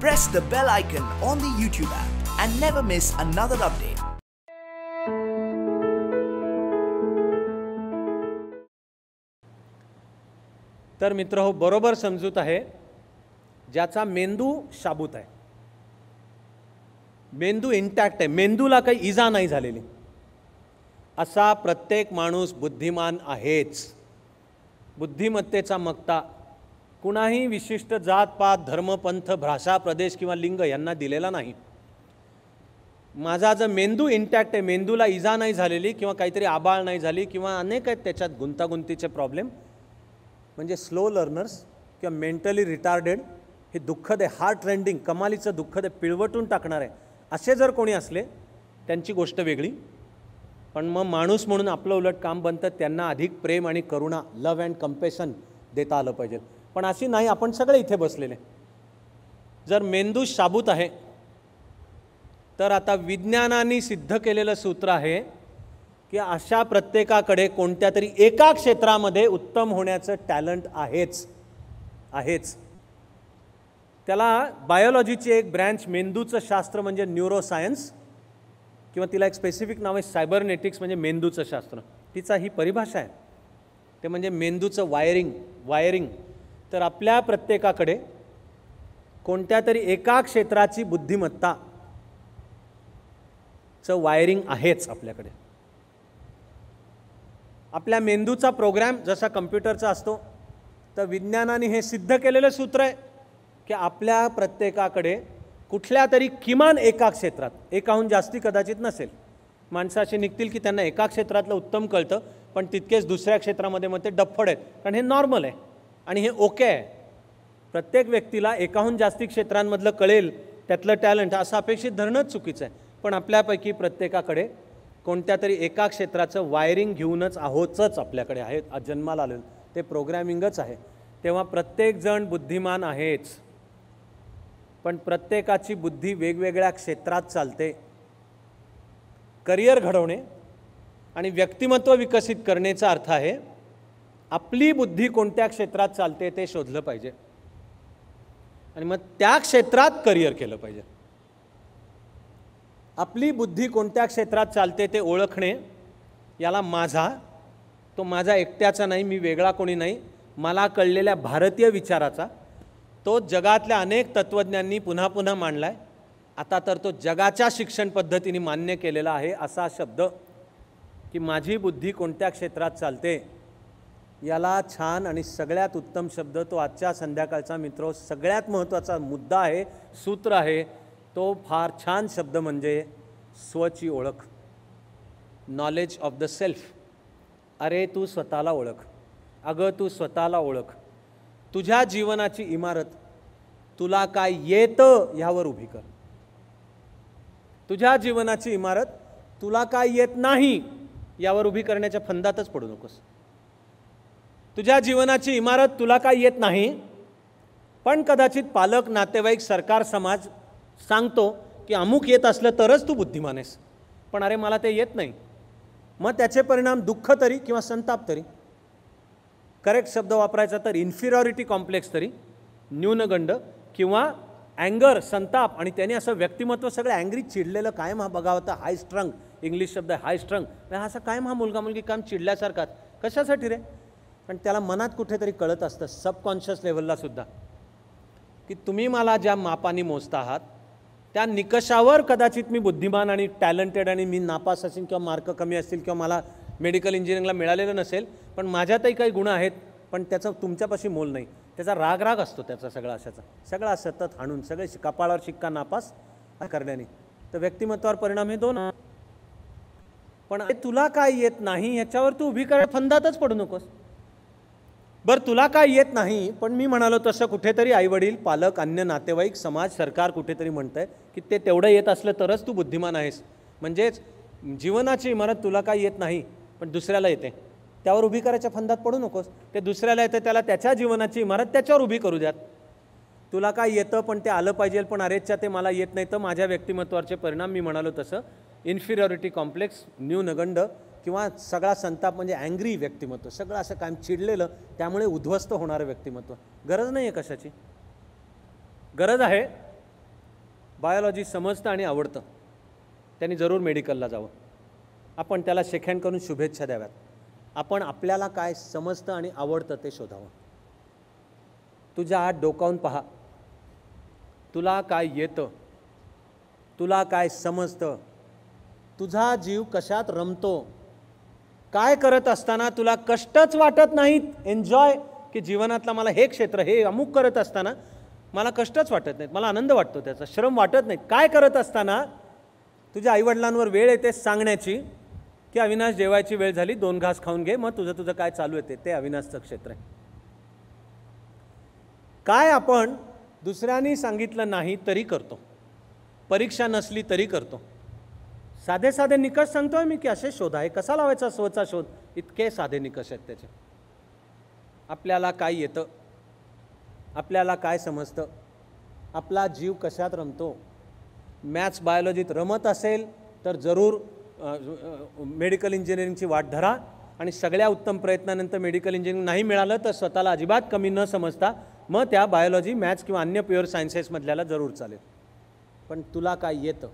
press the bell icon on the YouTube app and never miss another update. तर मित्रहो, बरोबर समजूत आहे ज्याचा मेंदू शाबूत आहे, मेंदू इंटॅक्ट आहे, मेंदूला काही इजा नाही झालेली, असा प्रत्येक माणूस बुद्धिमान आहेच. बुद्धिमत्तेचा मक्ता कुणाही विशिष्ट जात पात धर्म पंथ भाषा प्रदेश किंवा लिंग यांना दिलेला नाही. माझा जर मेंदू इंटॅक्ट आहे, मेंदूला इजा नाही झालेली किंवा काहीतरी आबाळ नाही झाली किंवा अनेक आहेत त्याच्यात गुंतागुंतीचे प्रॉब्लेम, म्हणजे स्लो लर्नर्स किंवा मेंटली रिटार्डेड, हे दुःखद आहे, हार्ट रेंडिंग, कमालीचं दुःखद आहे, पिळवटून टाकणार आहे, असे जर कोणी असले त्यांची गोष्ट वेगळी. पण मग माणूस म्हणून आपलं उलट काम बनतं त्यांना अधिक प्रेम आणि करुणा, लव अँड कंपॅशन देता आलं पाहिजे. पण अशी नाही, आपण सगळे इथे बसलेले. जर मेंदू शाबूत आहे तर आता विज्ञानाने सिद्ध केलेलं सूत्र आहे की अशा प्रत्येकाकडे कोणत्या तरी एका क्षेत्रामध्ये उत्तम होण्याचं टॅलेंट आहेच. त्याला बायोलॉजीची एक ब्रँच, मेंदूचं शास्त्र म्हणजे न्यूरोसायन्स, किंवा तिला एक स्पेसिफिक नाव आहे सायबरनेटिक्स, म्हणजे मेंदूचं शास्त्र. तिचा ही परिभाषा आहे, ते म्हणजे मेंदूचं वायरिंग. तर आपल्या प्रत्येकाकडे कोणत्या तरी एका क्षेत्राची बुद्धिमत्ताचं वायरिंग आहेच आपल्याकडे. आपल्या मेंदूचा प्रोग्राम जसा कम्प्युटरचा असतो, तर विज्ञानाने हे सिद्ध केलेलं सूत्र आहे की आपल्या प्रत्येकाकडे कुठल्या तरी किमान एका क्षेत्रात, एकाहून जास्ती कदाचित नसेल, माणसं अशी निघतील की त्यांना एका क्षेत्रातलं उत्तम कळतं पण तितकेच दुसऱ्या क्षेत्रामध्ये मग ते डफड आहेत, कारण हे नॉर्मल आहे आणि हे ओके आहे. प्रत्येक व्यक्तीला एकाहून जास्ती क्षेत्रांमधलं कळेल, त्यातलं टॅलेंट असं अपेक्षित धरणंच चुकीचं आहे. पण आपल्यापैकी प्रत्येकाकडे कोणत्या तरी एका क्षेत्राचं वायरिंग घेऊनच आहोतच आपल्याकडे आहे, जन्माला आलेलं ते प्रोग्रॅमिंगच आहे. तेव्हा प्रत्येकजण बुद्धिमान आहेच, पण प्रत्येकाची बुद्धी वेगवेगळ्या क्षेत्रात चालते. करिअर घडवणे आणि व्यक्तिमत्व विकसित करण्याचा अर्थ आहे आपली बुद्धी कोणत्या क्षेत्रात चालते ते शोधलं पाहिजे आणि मग त्या क्षेत्रात करिअर केलं पाहिजे. आपली बुद्धी कोणत्या क्षेत्रात चालते ते ओळखणे, याला तो माझा एकट्याचा नाही, मी वेगळा कोणी नाही, मला कळलेल्या भारतीय विचाराचा, तो जगातल्या अनेक तत्त्वज्ञांनी पुन्हा पुन्हा मांडला आहे. आता तर तो जगाच्या शिक्षण पद्धतीने मान्य केलेला आहे असा शब्द की माझी बुद्धी कोणत्या क्षेत्रात चालते, याला छान आणि सगळ्यात उत्तम शब्द, तो आजच्या संध्याकाळचा मित्र सगळ्यात महत्त्वाचा मुद्दा आहे, सूत्र आहे, तो फार छान शब्द म्हणजे स्वची ओळख, नॉलेज ऑफ द सेल्फ. अरे तू स्वतःला ओळख, अगं तू स्वतःला ओळख. तुझ्या जीवनाची इमारत तुला काय येतं ह्यावर उभी कर. तुझ्या जीवनाची इमारत तुला काय येत नाही यावर उभी करण्याच्या फंदातच पडू नकोस. तुझ्या जीवनाची इमारत तुला काय येत नाही, पण कदाचित पालक, नातेवाईक, सरकार, समाज सांगतो की अमुक येत असलं तरच तू बुद्धिमान आहेस, पण अरे मला ते येत नाही. मग त्याचे परिणाम दुःख तरी किंवा संताप तरी, करेक्ट शब्द वापरायचा तर इन्फिरियॉरिटी कॉम्प्लेक्स तरी, न्यूनगंड किंवा अँगर, संताप, आणि त्याने असं व्यक्तिमत्व सगळं अँग्री, चिडलेलं कायम, हा बघा होता हाय स्ट्रंग, इंग्लिश शब्द आहे हाय स्ट्रंग, हा असा कायम, हा मुलगा मुलगी कायम चिडल्यासारखाच. कशासाठी रे? पण त्याला मनात कुठेतरी कळत असतं, सबकॉन्शियस लेवलला सुद्धा, की तुम्ही मला ज्या मापाने मोजता आहात त्या निकषावर कदाचित मी बुद्धिमान आणि टॅलेंटेड आणि मी नापास असेल किंवा मार्क कमी असतील किंवा मला मेडिकल इंजिनिअरिंगला मिळालेलं नसेल, पण माझ्यातही काही गुण आहेत, पण त्याचं तुमच्यापाशी मोल नाही. त्याचा राग असतो त्याचा सगळा अशाचा, सगळा सतत हाणून सगळे कपाळावर शिक्का नापास करण्याने, तर व्यक्तिमत्वावर परिणाम हे दोन. पण तुला काय येत नाही ह्याच्यावर तू उभी करायला फंदातच पडू नकोस. बरं तुला काय येत नाही, पण मी म्हणालो तसं कुठेतरी आईवडील, पालक, अन्य नातेवाईक, समाज, सरकार कुठेतरी म्हणतंय की ते तेवढं येत असलं तरच तू बुद्धिमान आहेस. म्हणजेच जीवनाची इमारत तुला काय येत नाही पण दुसऱ्याला येते, त्यावर उभी करायच्या फंदात पडू नकोस. ते दुसऱ्याला येतं त्याला त्याच्या जीवनाची इमारत त्याच्यावर उभी करू द्यात. तुला काय येतं पण ते आलं पाहिजे, पण अरेच्या ते मला येत नाही तर माझ्या व्यक्तिमत्वाचे परिणाम, मी म्हणालो तसं इन्फिरियॉरिटी कॉम्प्लेक्स, न्यूनगंड किंवा सगळा संताप म्हणजे अँग्री व्यक्तिमत्व, सगळं असं कायम चिडलेलं, त्यामुळे उद्ध्वस्त होणारं व्यक्तिमत्व. गरज नाही आहे कशाची, गरज आहे बायोलॉजी समजतं आणि आवडतं त्यांनी जरूर मेडिकलला जावं. आपण त्याला शेकहँड करून शुभेच्छा द्याव्यात. आपण आपल्याला काय समजतं आणि आवडतं ते शोधावं. तुझ्या आत डोकावून पहा. तुला काय येतं, तुला काय समजतं, तुझा जीव कशात रमतो, काय करत असताना तुला कष्टच वाटत नाहीत. एन्जॉय की जीवनातला मला हे क्षेत्र हे अमुक करत असताना मला कष्टच वाटत नाहीत, मला आनंद वाटतो, त्याचा श्रम वाटत नाही. काय करत असताना तुझ्या आईवडिलांवर वेळ येते सांगण्याची की अविनाश जेवायची वेळ झाली, 2 घास खाऊन घे, मग तुझं काय चालू येते, ते अविनाशचं क्षेत्र आहे. काय आपण दुसऱ्यांनी सांगितलं नाही तरी करतो, परीक्षा नसली तरी करतो. साधे साधे निकष सांगतोय मी की असे शोधा. हे कसा लावायचा स्वचा शोध, इतके साधे निकष आहेत त्याचे. आपल्याला काय येतं, आपल्याला काय समजतं, आपला जीव कशात रमतो. मॅथ्स बायोलॉजीत रमत असेल तर जरूर मेडिकल इंजिनिअरिंगची वाट धरा. आणि सगळ्या उत्तम प्रयत्नानंतर मेडिकल इंजिनिअरिंग नाही मिळालं तर स्वतःला अजिबात कमी न समजता मग त्या बायोलॉजी, मॅथ्स किंवा अन्य प्युअर सायन्सेसमधल्याला जरूर चालेल. पण तुला काय येतं,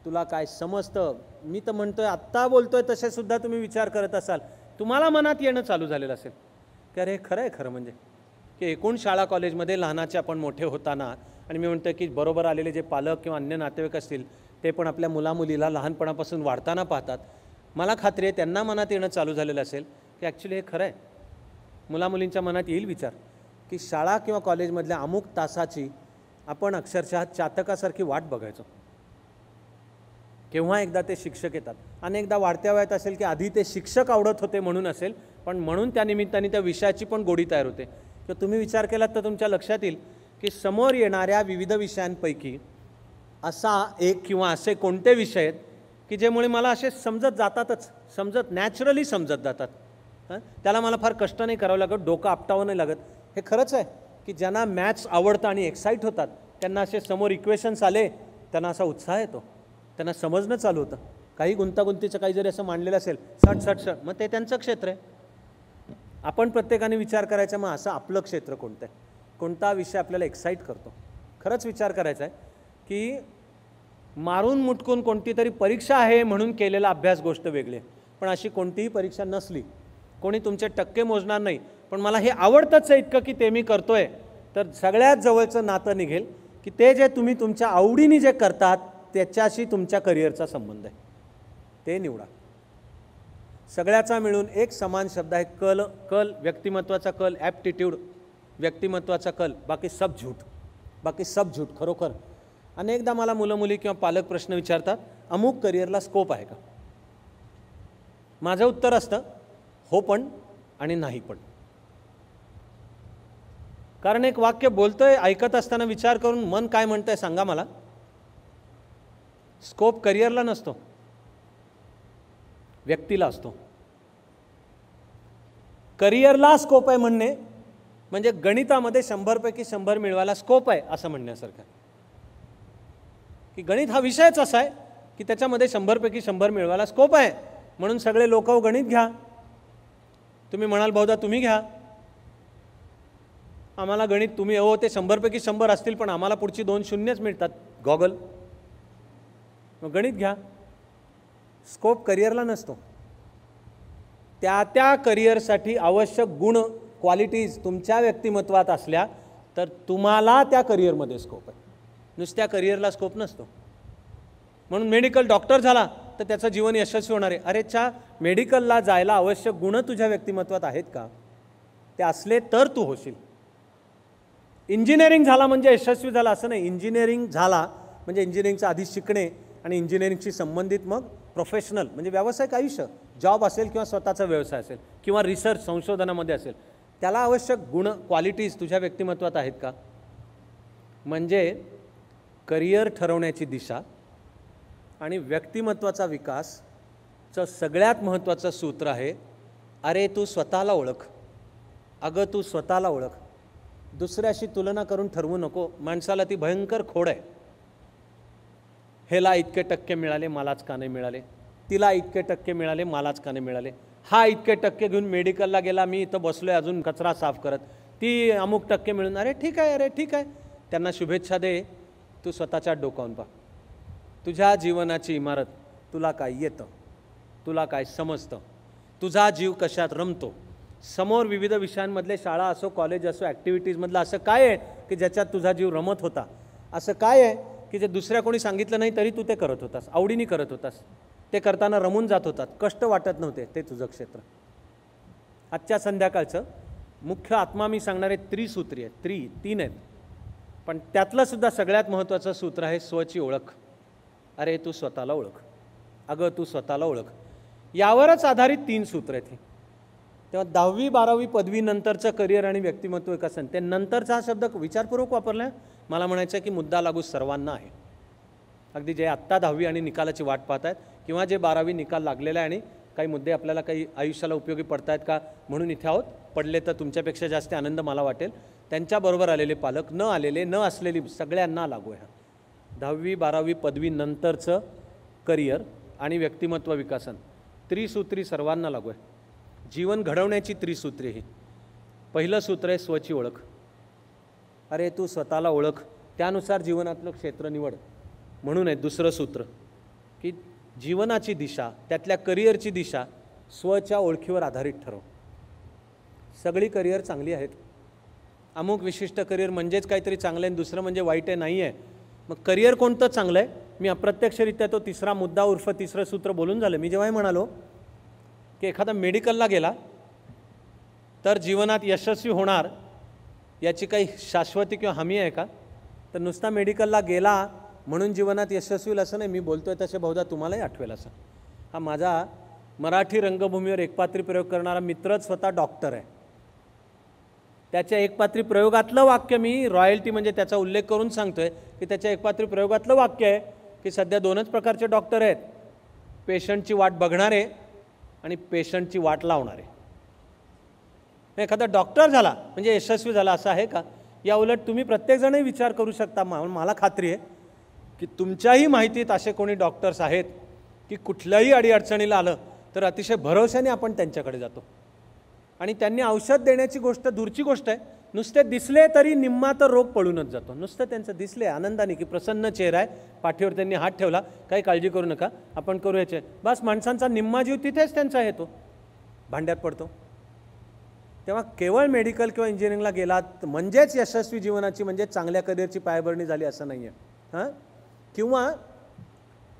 तुला काय समजतं. मी तर म्हणतोय, आत्ता बोलतोय तसे सुद्धा तुम्ही विचार करत असाल, तुम्हाला मनात येणं चालू झालेलं असेल की अरे खरं आहे, खरं म्हणजे की एकूण शाळा कॉलेजमध्ये लहानाचे आपण मोठे होताना, आणि मी म्हणतो की बरोबर आलेले जे पालक किंवा अन्य नातेवाईक असतील ते पण आपल्या मुलामुलीला लहानपणापासून वाढताना पाहतात. मला खात्री आहे त्यांना मनात येणं चालू झालेलं असेल की ॲक्च्युली हे खरं आहे. मुलामुलींच्या मनात येईल विचार की शाळा किंवा कॉलेजमधल्या अमुक तासाची आपण अक्षरशः चातकासारखी वाट बघायचो. केव्हा एकदा ते शिक्षक येतात. अनेकदा वाढत्या वयात असेल की आधी ते शिक्षक आवडत होते म्हणून असेल, पण म्हणून त्या निमित्ताने त्या विषयाची पण गोडी तयार होते. किंवा तुम्ही विचार केलात तर तुमच्या लक्षात येईल की समोर येणाऱ्या विविध विषयांपैकी असा एक किंवा असे कोणते विषय आहेत की जेमुळे मला असे समजत जातातच, नॅचरली समजत जातात. त्याला मला फार कष्ट नाही करावं लागत, डोकं आपटावं नाही लागत. हे खरंच आहे की ज्यांना मॅथ्स आवडतं आणि एक्साईट होतात त्यांना असे समोर इक्वेशन्स आले त्यांना असा उत्साह येतो, त्यांना समजणं चालू होतं. काही गुंतागुंतीचं काही जरी असं मांडलेलं असेल सट मग ते त्यांचं क्षेत्र आहे. आपण प्रत्येकाने विचार करायचा, मग असं आपलं क्षेत्र कोणतं आहे, कोणता विषय आपल्याला एक्साईट करतो. खरंच विचार करायचा आहे की मारून मुटकून कोणती तरी परीक्षा आहे म्हणून केलेला अभ्यास गोष्ट वेगळी आहे, पण अशी कोणतीही परीक्षा नसली, कोणी तुमचे टक्के मोजणार नाही, पण मला हे आवडतंच आहे इतकं की ते मी करतोय, तर सगळ्यात जवळचं नातं निघेल की ते जे तुम्ही तुमच्या आवडीने जे करतात त्याच्याशी तुमच्या करिअरचा संबंध आहे, ते निवडा. सगळ्याचा मिळून एक समान शब्द आहे कल. व्यक्तिमत्वाचा कल, ॲप्टिट्यूड, व्यक्तिमत्वाचा कल, बाकी सब झूठ. खरोखर अनेकदा मला मुलं मुली किंवा पालक प्रश्न विचारतात, अमुक करिअरला स्कोप आहे का. माझं उत्तर असतं हो पण आणि नाही पण. कारण एक वाक्य बोलतोय ऐकत असताना विचार करून मन काय म्हणतंय सांगा मला. स्कोप करिअरला नसतो, व्यक्तीला असतो. करिअरला स्कोप आहे म्हणणे म्हणजे गणितामध्ये 100 पैकी 100 मिळवायला स्कोप आहे असं म्हणण्यासारखं. की गणित हा विषयच असा आहे की त्याच्यामध्ये 100 पैकी 100 मिळवायला स्कोप आहे, म्हणून सगळे लोक गणित घ्या. तुम्ही म्हणाल बहुधा तुम्ही घ्या, आम्हाला गणित तुम्ही ते 100 पैकी 100 असतील पण आम्हाला पुढची 2 शून्यच मिळतात, गॉगल. मग गणित घ्या. स्कोप करिअरला नसतो. त्या करिअरसाठी आवश्यक गुण, क्वालिटीज तुमच्या व्यक्तिमत्वात असल्या तर तुम्हाला त्या करिअरमध्ये स्कोप आहे. नुसत्या करिअरला स्कोप नसतो. म्हणून मेडिकल डॉक्टर झाला तर त्याचं जीवन यशस्वी होणार आहे. अरेच्या मेडिकलला जायला आवश्यक गुण तुझ्या व्यक्तिमत्वात आहेत का, ते असले तर तू होशील. इंजिनिअरिंग झाला म्हणजे यशस्वी झाला असं नाही. इंजिनिअरिंग झाला म्हणजे इंजिनिअरिंगचं आधी शिकणे आणि इंजिनिअरिंगशी संबंधित मग प्रोफेशनल म्हणजे व्यावसायिक आयुष्य, जॉब असेल किंवा स्वतःचा व्यवसाय असेल किंवा रिसर्च संशोधनामध्ये असेल, त्याला आवश्यक गुण, क्वालिटीज तुझ्या व्यक्तिमत्वात आहेत का. म्हणजे करिअर ठरवण्याची दिशा आणि व्यक्तिमत्वाचा विकासचं सगळ्यात महत्त्वाचं सूत्र आहे, अरे तू स्वतःला ओळख. अगं तू स्वतःला ओळख. दुसऱ्याशी तुलना करून ठरवू नको. माणसाला ती भयंकर खोड आहे. ह्याला इतके टक्के मिळाले, मलाच का नाही मिळाले. तिला इतके टक्के मिळाले, मलाच का नाही मिळाले. हा इतके टक्के घेऊन मेडिकलला गेला, मी इथं बसलोय अजून कचरा साफ करत. ती अमुक टक्के मिळून, अरे ठीक आहे, त्यांना शुभेच्छा दे. तू स्वतःच्या डोकावून पहा. तुझ्या जीवनाची इमारत तुला काय येतं, तुला काय समजतं, तुझा जीव कशात रमतो, समोर विविध विषयांमधले शाळा असो, कॉलेज असो, ॲक्टिव्हिटीजमधलं असं काय आहे की ज्याच्यात तुझा जीव रमत होता, असं काय आहे की जे दुसऱ्या कोणी सांगितलं नाही तरी तू ते करत होतास, आवडीने करत होतास, ते करताना रमून जात होतात, कष्ट वाटत नव्हते, ते तुझं क्षेत्र. आजच्या संध्याकाळचं मुख्य आत्मा मी सांगणारे त्रिसूत्री आहेत, तीन आहेत, पण त्यातलं सुद्धा सगळ्यात महत्त्वाचं सूत्र आहे स्वची ओळख. अरे तू स्वतःला ओळख, अगं तू स्वतःला ओळख. यावरच आधारित 3 सूत्र आहेत. तेव्हा 10वी 12वी पदवी नंतरचं करिअर आणि व्यक्तिमत्व विकसन, ते नंतरचा हा शब्द विचारपूर्वक वापरला आहे. मला म्हणायचं आहे की मुद्दा लागू सर्वांना आहे. अगदी जे आत्ता 10वी आणि निकालाची वाट पाहत आहेत किंवा जे 12वी निकाल लागलेला आहे आणि काही मुद्दे आपल्याला काही आयुष्याला उपयोगी पडत आहेत का म्हणून इथे आहोत, पडले तर तुमच्यापेक्षा जास्त आनंद मला वाटेल. त्यांच्याबरोबर आलेले पालक, न आलेले, न असलेली सगळ्यांना लागू आहे. 10वी 12वी पदवी नंतरचं करिअर आणि व्यक्तिमत्व विकासन, त्रिसूत्री सर्वांना लागू आहे. जीवन घडवण्याची त्रिसूत्री ही. पहिलं सूत्र आहे स्वची ओळख. अरे तू स्वतःला ओळख, त्यानुसार जीवनातलं क्षेत्र निवड. म्हणून आहे दुसरं सूत्र की जीवनाची दिशा, त्यातल्या करिअरची दिशा स्वच्या ओळखीवर आधारित ठरव. सगळी करिअर चांगली आहेत, अमुक विशिष्ट करिअर म्हणजेच काहीतरी चांगलं आहे, दुसरं म्हणजे वाईट आहे नाही आहे. मग करिअर कोणतं चांगलं आहे? मी अप्रत्यक्षरित्या तो तिसरा मुद्दा उर्फ तिसरं सूत्र बोलून झालं. मी जेव्हा म्हणालो की एखादा मेडिकलला गेला तर जीवनात यशस्वी होणार याची काही शाश्वती किंवा हमी आहे का? तर नुसता मेडिकलला गेला म्हणून जीवनात यशस्वी होईल असं नाही. मी बोलतोय तसे बहुधा तुम्हालाही आठवेल असं. हा माझा मराठी रंगभूमीवर एकपात्री प्रयोग करणारा मित्रच स्वतः डॉक्टर आहे. त्याच्या एकपात्री प्रयोगातलं वाक्य मी रॉयल्टी म्हणजे त्याचा उल्लेख करून सांगतोय की त्याच्या एकपात्री प्रयोगातलं वाक्य आहे की सध्या 2च प्रकारचे डॉक्टर आहेत, पेशंटची वाट बघणारे आणि पेशंटची वाट लावणारे. एखादा डॉक्टर झाला म्हणजे यशस्वी झाला असं आहे का? या उलट तुम्ही प्रत्येकजणही विचार करू शकता. मला खात्री आहे की तुमच्याही माहितीत असे कोणी डॉक्टर्स आहेत की कुठल्याही अडीअडचणीला आलं तर अतिशय भरोशाने आपण त्यांच्याकडे जातो आणि त्यांनी औषध देण्याची गोष्ट दूरची गोष्ट आहे, नुसते दिसले तरी निम्मा तर रोग पळूनच जातो. नुसतं त्यांचं दिसले आनंदाने की प्रसन्न चेहरा आहे, पाठीवर त्यांनी हात ठेवला, काही काळजी करू नका आपण करू याचे, बस माणसांचा निम्मा जीव तिथेच त्यांचा येतो, भांड्यात पडतो. तेव्हा केवळ मेडिकल किंवा इंजिनिअरिंगला गेलात म्हणजेच यशस्वी जीवनाची म्हणजे चांगल्या करिअरची पायाभरणी झाली असं नाही आहे. हां, किंवा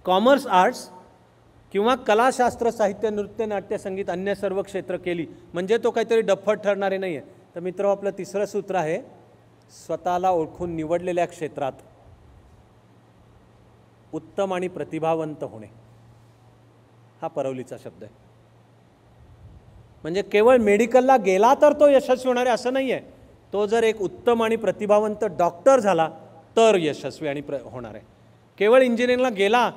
कॉमर्स आर्ट्स किंवा कलाशास्त्र, साहित्य, नृत्य, नाट्य, संगीत, अन्य सर्व क्षेत्र केली म्हणजे तो काहीतरी डफट ठरणारे नाही आहे. तर मित्र, आपलं तिसरं सूत्र आहे स्वतःला ओळखून निवडलेल्या क्षेत्रात उत्तम आणि प्रतिभावंत होणे. हा परवलीचा शब्द आहे. म्हणजे केवळ मेडिकलला गेला तर तो यशस्वी होणार आहे असं नाही आहे. तो जर एक उत्तम आणि प्रतिभावंत डॉक्टर झाला तर यशस्वी आणि होणार आहे. केवळ इंजिनिअरिंगला गेला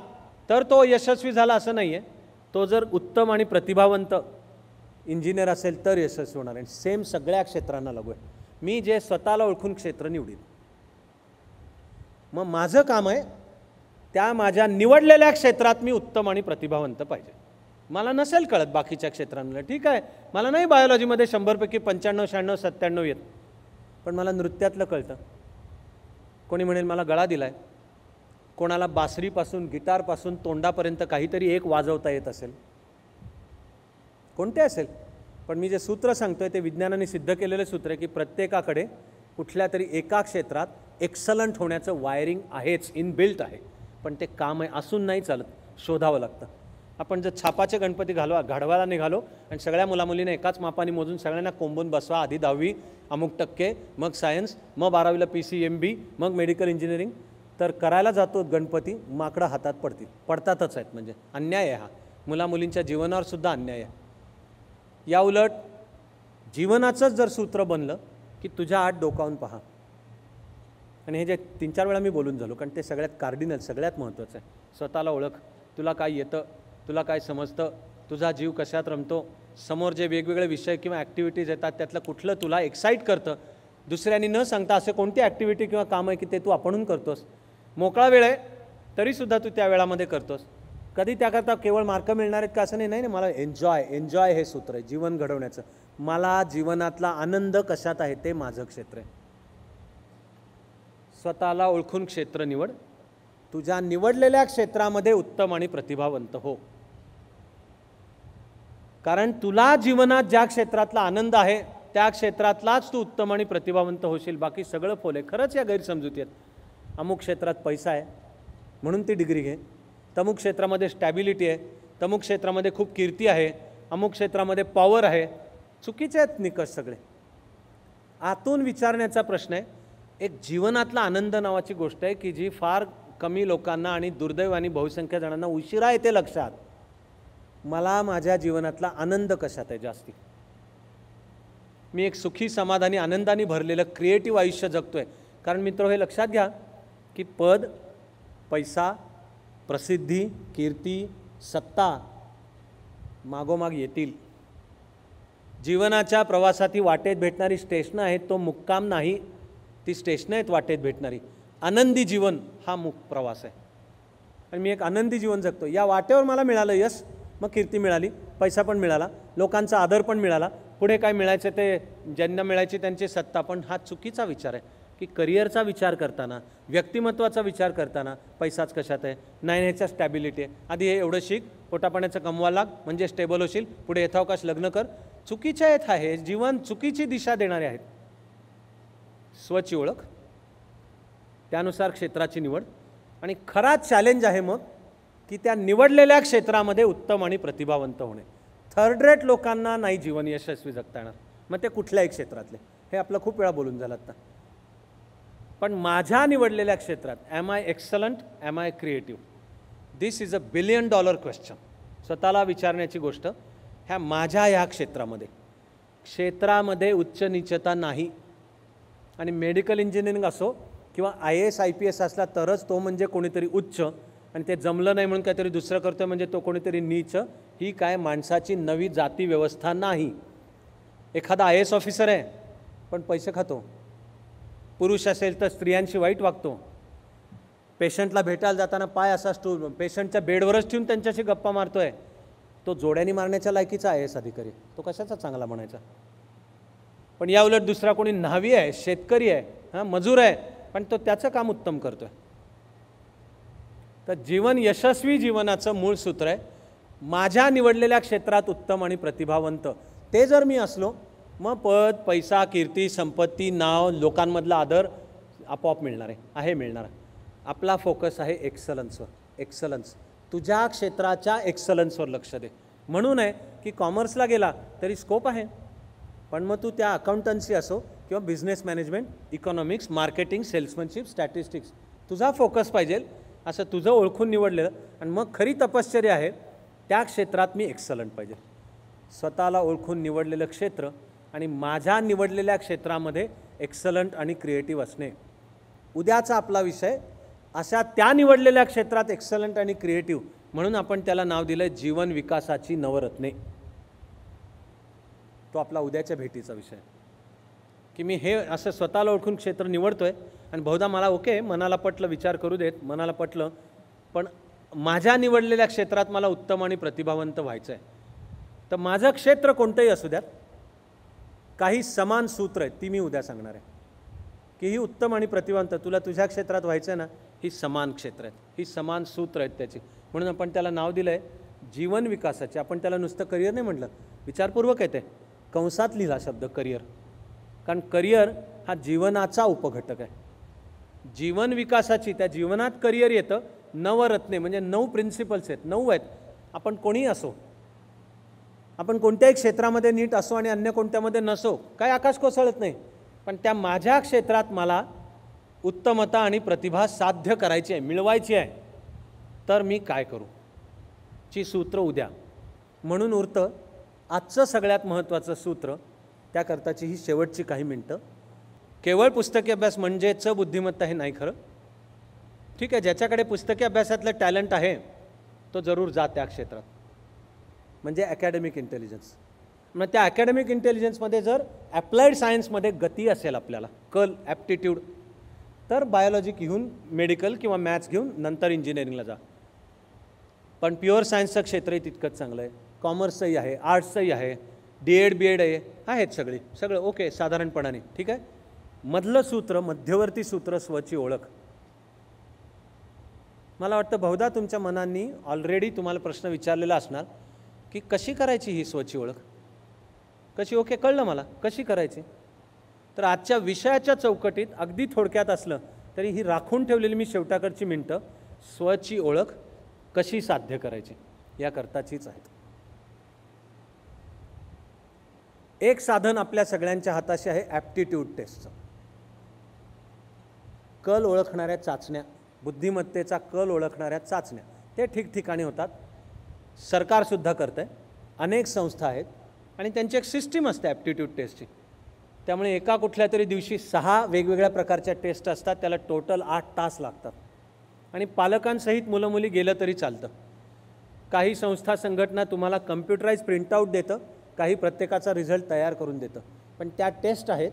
तर तो यशस्वी झाला असं नाही आहे. तो जर उत्तम आणि प्रतिभावंत इंजिनियर असेल तर यशस्वी होणार आहे. सेम सगळ्या क्षेत्रांना लागू आहे. मी जे स्वतःला ओळखून क्षेत्र निवडीन, मग माझं काम आहे त्या माझ्या निवडलेल्या क्षेत्रात मी उत्तम आणि प्रतिभावंत पाहिजे. मला नसेल कळत बाकीच्या क्षेत्रांमध्ये, ठीक आहे, मला नाही बायोलॉजीमध्ये 100 पैकी 95, 96, 97 येत, पण मला नृत्यातलं कळतं. कोणी म्हणेल मला गळा दिला आहे, कोणाला बासरीपासून गिटारपासून तोंडापर्यंत काहीतरी एक वाजवता येत असेल, कोणते असेल, पण मी जे सूत्र सांगतोय ते विज्ञानाने सिद्ध केलेले सूत्र आहे की प्रत्येकाकडे कुठल्या तरी एका क्षेत्रात एक्सलंट होण्याचं वायरिंग आहेच, इनबिल्ट आहे. पण ते काम आहे असून नाही चालत, शोधावं लागतं. आपण जर छापाचे गणपती घडवायला निघालो आणि सगळ्या मुलामुलीने एकाच मापाने मोजून सगळ्यांना कोंबून बसवा, आधी 10वी अमुक टक्के, मग सायन्स, मग 12वीला PCMB, मग मेडिकल इंजिनिअरिंग, तर करायला जातो गणपती, माकडं हातात पडतातच आहेत. म्हणजे अन्याय आहे हा, मुलामुलींच्या जीवनावर सुद्धा अन्याय आहे. या उलट जीवनाचंच जर सूत्र बनलं की तुझ्या आत डोकावून पहा, आणि हे जे 3-4 वेळा मी बोलून झालो कारण ते सगळ्यात कार्डिनल, सगळ्यात महत्त्वाचं आहे. स्वतःला ओळख, तुला काय येतं, तुला काय समजतं, तुझा जीव कशात रमतो, समोर जे वेगवेगळे विषय किंवा ॲक्टिव्हिटीज येतात त्यातलं कुठलं तुला एक्साईट करतं, दुसऱ्यांनी न सांगता असे कोणती ॲक्टिव्हिटी किंवा काम आहे की ते तू आपणहून करतोस, मोकळा वेळ आहे तरीसुद्धा तू त्या वेळामध्ये करतोस. कधी त्याकरता केवळ मार्क मिळणार आहेत का असं नाही ना. मला एन्जॉय हे सूत्र आहे जीवन घडवण्याचं. मला जीवनातला आनंद कशात आहे ते माझं क्षेत्र आहे. स्वतःला ओळखून क्षेत्र निवड. तुझ्या निवडलेल्या क्षेत्रामध्ये उत्तम आणि प्रतिभावंत हो. कारण तुला जीवनात ज्या क्षेत्रातला आनंद आहे त्या क्षेत्रातलाच तू उत्तम आणि प्रतिभावंत होशील. बाकी सगळं फोल आहे. खरंच या गैरसमजुती आहेत. अमुक क्षेत्रात पैसा आहे म्हणून ती डिग्री घे, तमुक क्षेत्रामध्ये स्टॅबिलिटी आहे, तमुक क्षेत्रामध्ये खूप कीर्ती आहे, अमुक क्षेत्रामध्ये पॉवर आहे. चुकीचे आहेत निकष सगळे. आतून विचारण्याचा प्रश्न आहे. एक जीवनातला आनंद नावाची गोष्ट आहे की जी फार कमी लोकांना आणि दुर्दैवाने बहुसंख्य जणांना उशिरा येते लक्षात. मला माझ्या जीवनातला आनंद कशात आहे जास्ती. मी एक सुखी समाधानी आनंदाने भरलेलं क्रिएटिव्ह आयुष्य जगतोय. कारण मित्र हे लक्षात घ्या की पद, पैसा, प्रसिद्धी, कीर्ती, सत्ता मागोमाग येतील. जीवनाच्या प्रवासात ही वाटेत भेटणारी स्टेशनं आहेत, तो मुक्काम नाही. ती स्टेशनं आहेत वाटेत भेटणारी. आनंदी जीवन हा प्रवास आहे आणि मी एक आनंदी जीवन जगतो. या वाटेवर मला मिळालं यश, मग कीर्ती मिळाली, पैसा पण मिळाला, लोकांचा आदर पण मिळाला, पुढे काय मिळायचं ते ज्यांना मिळायची त्यांची सत्ता. पण हा चुकीचा विचार आहे की करिअरचा विचार करताना, व्यक्तिमत्वाचा विचार करताना पैसाच कशात आहे, नाही ह्याच्या स्टॅबिलिटी आहे, आधी हे एवढं शिक, पोटापाण्याचं कमवा लाग म्हणजे स्टेबल होशील, पुढे यथावकाश लग्न कर. चुकीचे आहेत. हे जीवन चुकीची दिशा देणारे आहेत. स्वची ओळख, त्यानुसार क्षेत्राची निवड आणि खरा चॅलेंज आहे मग की त्या निवडलेल्या क्षेत्रामध्ये उत्तम आणि प्रतिभावंत होणे. थर्ड रेट लोकांना नाही जीवन यशस्वी जगता येणार. मग ते कुठल्याही क्षेत्रातले, हे आपलं खूप वेळा बोलून झालं आता. पण माझ्या निवडलेल्या क्षेत्रात am I excellent, am I creative? This is $1 billion question. स्वतःला विचारण्याची गोष्ट. ह्या क्षेत्रामध्ये उच्च नीचता नाही. आणि मेडिकल इंजिनिअरिंग असो किंवा IAS IPS असला तरच तो म्हणजे कोणीतरी उच्च, आणि ते जमलं नाही म्हणून काहीतरी दुसरं करतोय म्हणजे तो कोणीतरी नीच. ही काय माणसाची नवी जाती व्यवस्था नाही. एखादा IAS ऑफिसर आहे पण पैसे खातो, पुरुष असेल तर स्त्रियांशी वाईट वागतो, पेशंटला भेटायला जाताना पाय असा पेशंटच्या बेडवरच ठेवून त्यांच्याशी गप्पा मारतोय, तो जोड्याने मारण्याच्या लायकीचा IAS अधिकारी. तो कशाचा चांगला म्हणायचा? पण या उलट दुसरा कोणी न्हावी आहे, शेतकरी आहे, मजूर आहे, पण तो त्याचं काम उत्तम करतोय. तर जीवन यशस्वी जीवनाचं मूळ सूत्र आहे माझ्या निवडलेल्या क्षेत्रात उत्तम आणि प्रतिभावंत. ते जर मी असलो मग पद, पैसा, कीर्ती, संपत्ती, नाव, लोकांमधला आदर आपोआप मिळणार आहे मिळणार. आपला फोकस आहे एक्सलन्सवर. एक्सलन्स, तुझ्या क्षेत्राच्या एक्सलन्सवर लक्ष दे. म्हणून आहे की कॉमर्सला गेला तरी स्कोप आहे, पण मग तू त्या अकाउंटन्सी असो किंवा business management, economics, marketing, salesmanship, statistics, तुझा फोकस पाहिजे असं तुझं ओळखून निवडलेलं. आणि मग खरी तपश्चर्या आहे त्या क्षेत्रात मी एक्सलंट पाहिजे. स्वतःला ओळखून निवडलेलं क्षेत्र आणि माझ्या निवडलेल्या क्षेत्रामध्ये एक्सलंट आणि क्रिएटिव्ह असणे. उद्याचा आपला विषय अशा त्या निवडलेल्या क्षेत्रात एक्सलंट आणि क्रिएटिव्ह, म्हणून आपण त्याला नाव दिलं जीवन विकासाची नवरत्ने. तो आपला उद्याच्या भेटीचा विषय की मी हे असं स्वतःला ओळखून क्षेत्र निवडतोय आणि बहुधा मला ओके, मनाला पटलं, विचार करू देत, मनाला पटलं, पण माझ्या निवडलेल्या क्षेत्रात मला उत्तम आणि प्रतिभावंत व्हायचं आहे. तर माझं क्षेत्र कोणतंही असू द्यात, काही समान सूत्र आहेत ती मी उद्या सांगणार आहे की ही उत्तम आणि प्रतिभावंत तुला तुझ्या क्षेत्रात व्हायचं आहे ना, ही समान क्षेत्र आहेत, ही समान सूत्र आहेत त्याची. म्हणून आपण त्याला नाव दिलं आहे जीवन विकासाचे. आपण त्याला नुसतं करिअर नाही म्हटलं, विचारपूर्वक आहे ते, कंसात लिहिला शब्द करिअर. कारण करिअर हा जीवनाचा उपघटक आहे. जीवन विकासाची, त्या जीवनात करिअर येतं. नवरत्ने म्हणजे 9 प्रिन्सिपल्स आहेत, 9 आहेत. आपण कोणीही असो, आपण कोणत्याही क्षेत्रामध्ये नीट असो आणि अन्य कोणत्यामध्ये नसो, काय आकाश कोसळत नाही, पण त्या माझ्या क्षेत्रात मला उत्तमता आणि प्रतिभा साध्य करायची आहे, मिळवायची आहे, तर मी काय करू ची सूत्र उद्या. म्हणून उरतं आजचं सगळ्यात महत्त्वाचं सूत्र, त्याकरताची ही शेवटची काही मिनटं. केवळ पुस्तकी अभ्यास म्हणजेच बुद्धिमत्ता हे नाही खरं. ठीक आहे, ज्याच्याकडे पुस्तकी अभ्यासातलं टॅलेंट आहे तो जरूर जा त्या क्षेत्रात, म्हणजे अकॅडमिक इंटेलिजन्स. मग त्या अकॅडमिक इंटेलिजन्समध्ये जर ॲप्लाइड सायन्समध्ये गती असेल आपल्याला, कल, ॲप्टिट्यूड, तर बायोलॉजी घेऊन मेडिकल किंवा मॅथ्स घेऊन नंतर इंजिनिअरिंगला जा. पण प्युअर सायन्सचं क्षेत्रही तितकंच चांगलं आहे. कॉमर्सचंही आहे, आर्ट्सचंही आहे, DED BED आहे, आहेत सगळं ओके साधारणपणाने. ठीक आहे, मधलं सूत्र, मध्यवर्ती सूत्र स्वची ओळख. मला वाटतं बहुधा तुमच्या मनांनी ऑलरेडी तुम्हाला प्रश्न विचारलेला असणार की कशी करायची ही स्वची ओळख, कशी. ओके, कळलं मला कशी करायची. तर आजच्या विषयाच्या चौकटीत अगदी थोडक्यात असलं तरी ही राखून ठेवलेली मी शेवटाकडची मिनटं स्वची ओळख कशी साध्य करायची याकरताचीच आहेत. एक साधन आपल्या सगळ्यांच्या हाताशी आहे, ॲप्टिट्यूड टेस्टचं. कल ओळखणाऱ्या चाचण्या, बुद्धिमत्तेचा कल ओळखणाऱ्या चाचण्या, ते ठिकठिकाणी होतात. सरकारसुद्धा करतं आहे, अनेक संस्था आहेत आणि त्यांची एक सिस्टीम असते ॲप्टिट्यूड टेस्टची. त्यामुळे एका कुठल्या तरी दिवशी 6 वेगवेगळ्या प्रकारच्या टेस्ट असतात. त्याला टोटल 8 तास लागतात आणि पालकांसहित मुलं मुली गेलं तरी चालतं. काही संस्था संघटना तुम्हाला कम्प्युटराईज प्रिंटआउट देतं, काही प्रत्येकाचा रिझल्ट तयार करून देतं. पण त्या टेस्ट आहेत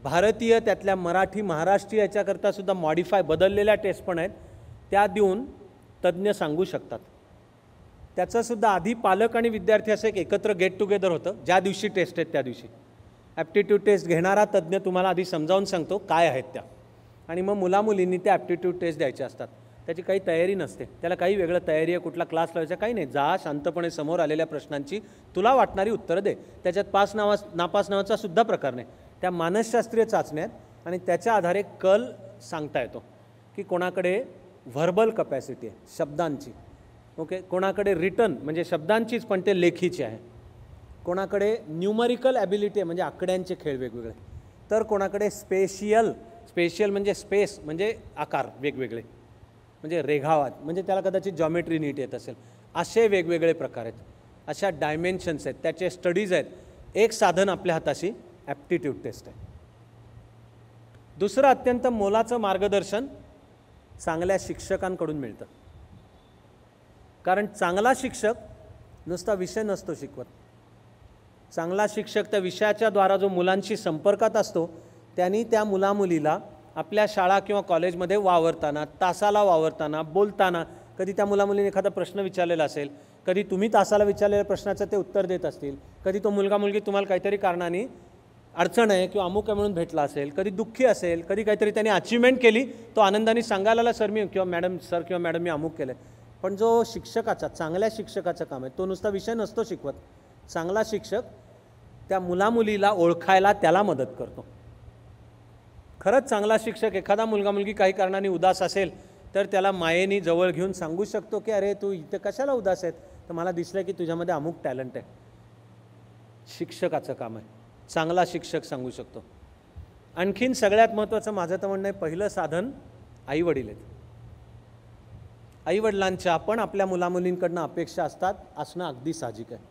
भारतीय, त्यातल्या मराठी महाराष्ट्रीय याच्याकरता सुद्धा मॉडिफाय बदललेल्या टेस्ट पण आहेत. त्या देऊन तज्ज्ञ सांगू शकतात. त्याचंसुद्धा आधी पालक आणि विद्यार्थी असं एक एकत्र गेट टुगेदर होतं. ज्या दिवशी टेस्ट आहेत त्या दिवशी ॲप्टिट्यूड टेस्ट घेणारा तज्ज्ञ तुम्हाला आधी समजावून सांगतो काय आहेत त्या, आणि मग मुलामुलींनी त्या ॲप्टिट्यूड टेस्ट द्यायच्या असतात. त्याची काही तयारी नसते, त्याला काही वेगळं तयारी आहे, कुठला क्लास लावायचा काही नाही. जा शांतपणे समोर आलेल्या प्रश्नांची तुला वाटणारी उत्तरं दे. त्याच्यात नापास नावाचा सुद्धा प्रकार नाही. त्या मानसशास्त्रीय चाचण्या आहेत आणि त्याच्या आधारे कल सांगता येतो की कोणाकडे व्हर्बल कपॅसिटी आहे, शब्दांची. ओके, कोणाकडे रिटन म्हणजे शब्दांचीच पण ते लेखीची आहे. कोणाकडे न्यूमरिकल ॲबिलिटी आहे म्हणजे आकड्यांचे खेळ वेगवेगळे. तर कोणाकडे स्पेशियल म्हणजे स्पेस म्हणजे आकार वेगवेगळे, म्हणजे रेघावाद म्हणजे त्याला कदाचित जॉमेट्री नीट येत असेल. असे वेगवेगळे प्रकार आहेत, अशा डायमेन्शन्स आहेत, त्याचे स्टडीज आहेत. एक साधन आपल्या हाताशी ॲप्टिट्यूड टेस्ट आहे. दुसरं अत्यंत मोलाचं मार्गदर्शन चांगल्या शिक्षकांकडून मिळतं. कारण चांगला शिक्षक नुसता विषय नसतो शिकवत. चांगला शिक्षक त्या विषयाच्या द्वारा जो मुलांशी संपर्कात असतो त्यांनी त्या मुलामुलीला आपल्या शाळा किंवा कॉलेजमध्ये वावरताना, तासाला वावरताना, बोलताना, कधी त्या मुलामुलीने एखादा प्रश्न विचारलेला असेल, कधी तुम्ही तासाला विचारलेल्या प्रश्नाचं ते उत्तर देत असतील, कधी तो मुलगा मुलगी तुम्हाला काहीतरी कारणाने अडचण आहे किंवा अमुक आहे म्हणून भेटला असेल, कधी दुःखी असेल, कधी काहीतरी त्यांनी अचिव्हमेंट केली, तो आनंदाने सांगायला सर मी किंवा मॅडम सर किंवा मॅडम मी अमुक केलं. पण जो शिक्षकाचा, चांगल्या शिक्षकाचं काम आहे तो नुसता विषय नसतो शिकवत. चांगला शिक्षक त्या मुलामुलीला ओळखायला त्याला मदत करतो. खरंच चांगला शिक्षक एखादा मुलगा मुलगी काही कारणाने उदास असेल तर त्याला मायेने जवळ घेऊन सांगू शकतो की अरे तू इथे कशाला उदास आहेत, तर मला दिसलं की तुझ्यामध्ये अमुक टॅलेंट आहे. शिक्षकाचं काम आहे, चांगला शिक्षक सांगू शकतो. आणखीन सगळ्यात महत्त्वाचं माझं तर म्हणणं आहे, पहिलं साधन आईवडील आहेत. आईवडिलांच्या पण आपल्या मुलामुलींकडनं अपेक्षा असणं अगदी साहजिक आहे.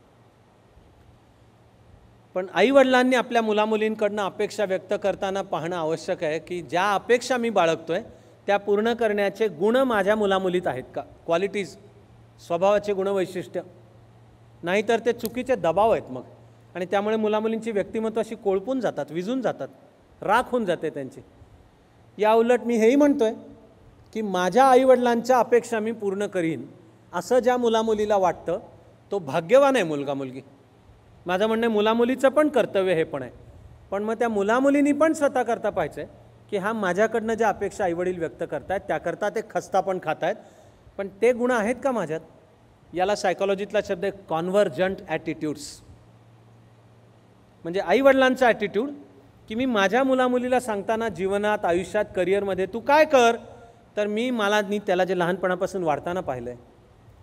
पण आईवडिलांनी आपल्या मुलामुलींकडनं अपेक्षा व्यक्त करताना पाहणं आवश्यक आहे की ज्या अपेक्षा मी बाळगतोय त्या पूर्ण करण्याचे गुण माझ्या मुलामुलीत आहेत का, क्वालिटीज, स्वभावाचे गुणवैशिष्ट्य. नाहीतर ते चुकीचे दबाव आहेत मग, आणि त्यामुळे मुलामुलींची व्यक्तिमत्व अशी कोळपून जातात, विजून जातात, राख होऊन जाते त्यांची. या उलट मी हेही म्हणतोय की माझ्या आईवडिलांच्या अपेक्षा मी पूर्ण करीन असं ज्या मुलामुलीला वाटतं तो भाग्यवान आहे मुलगा मुलगी. माझं म्हणणं आहे मुलामुलीचं पण कर्तव्य हे पण आहे, पण मग त्या मुलामुलींनी पण स्वतः करता पाहिजे की हा माझ्याकडनं ज्या अपेक्षा आईवडील व्यक्त करतायत त्याकरता ते खस्ता पण खात आहेत, पण ते गुण आहेत का माझ्यात. याला सायकोलॉजीतला शब्द आहे कॉन्व्हर्जंट ॲटिट्यूड्स. म्हणजे आईवडिलांचा ॲटिट्यूड की मी माझ्या मुलामुलीला सांगताना जीवनात, आयुष्यात, करिअरमध्ये तू काय कर, तर मी त्याला जे लहानपणापासून वाढताना पाहिलं आहे,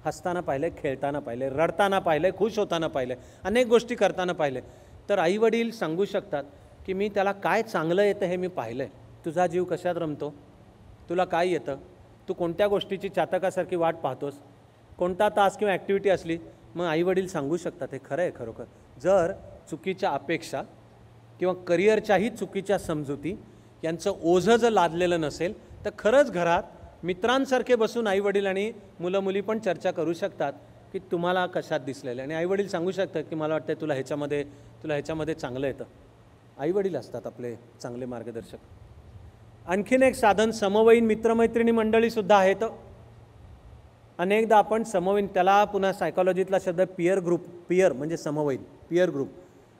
हसताना पाहिलं आहे, खेळताना पाहिलं आहे, रडताना पाहिलं आहे, खुश होताना पाहिलं आहे, अनेक गोष्टी करताना पाहिलं आहे. तर आईवडील सांगू शकतात की मी त्याला काय चांगलं येतं हे मी पाहिलं आहे. तुझा जीव कशात रमतो, तुला काय येतं, तू कोणत्या गोष्टीची चातकासारखी वाट पाहतोस, कोणता तास किंवा ॲक्टिव्हिटी असली, मग आईवडील सांगू शकतात. हे खरं आहे खरोखर. जर चुकीच्या अपेक्षा किंवा करिअरच्याही चुकीच्या समजुती यांचं ओझं जर लादलेलं नसेल तर खरंच घरात मित्रांसारखे बसून आईवडील आणि मुलं मुली पण चर्चा करू शकतात की तुम्हाला कशात दिसलेलं आहे. आणि आईवडील सांगू शकतात की मला वाटतं तुला ह्याच्यामध्ये चांगलं येतं. आईवडील असतात आपले चांगले मार्गदर्शक. आणखीन एक साधन समवयीन मित्रमैत्रिणी मंडळीसुद्धा आहेत. अनेकदा आपण समवयीन, त्याला पुन्हा सायकोलॉजीतला शब्द पियर ग्रुप, पियर म्हणजे समवयीन, पियर ग्रुप.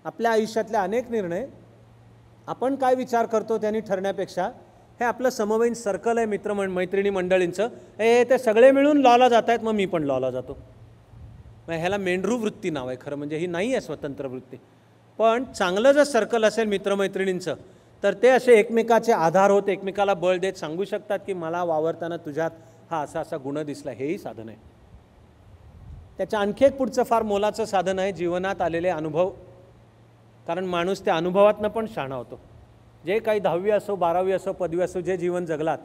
आपल्या आयुष्यातले अनेक निर्णय आपण काय विचार करतो त्यांनी ठरण्यापेक्षा हे आपलं समवयीन सर्कल आहे, मैत्रिणी मंडळींचं, ते सगळे मिळून लॉला जात आहेत, मग मी पण लॉला जातो. मग ह्याला मेंढरू वृत्ती नाव आहे खरं म्हणजे, ही नाही आहे स्वतंत्र वृत्ती. पण चांगलं जर सर्कल असेल मित्रमैत्रिणींचं तर ते असे एकमेकाचे आधार होत, एकमेकाला बळ देत सांगू शकतात की मला वावरताना तुझ्यात हा असा असा गुण दिसला. हेही साधन आहे. त्याच्या आणखी एक पुढचं फार मोलाचं साधन आहे जीवनात आलेले अनुभव. कारण माणूस त्या अनुभवातनं पण शहाणा होतो. जे काही 10वी असो 12वी असो पदवी असो जे जीवन जगलात,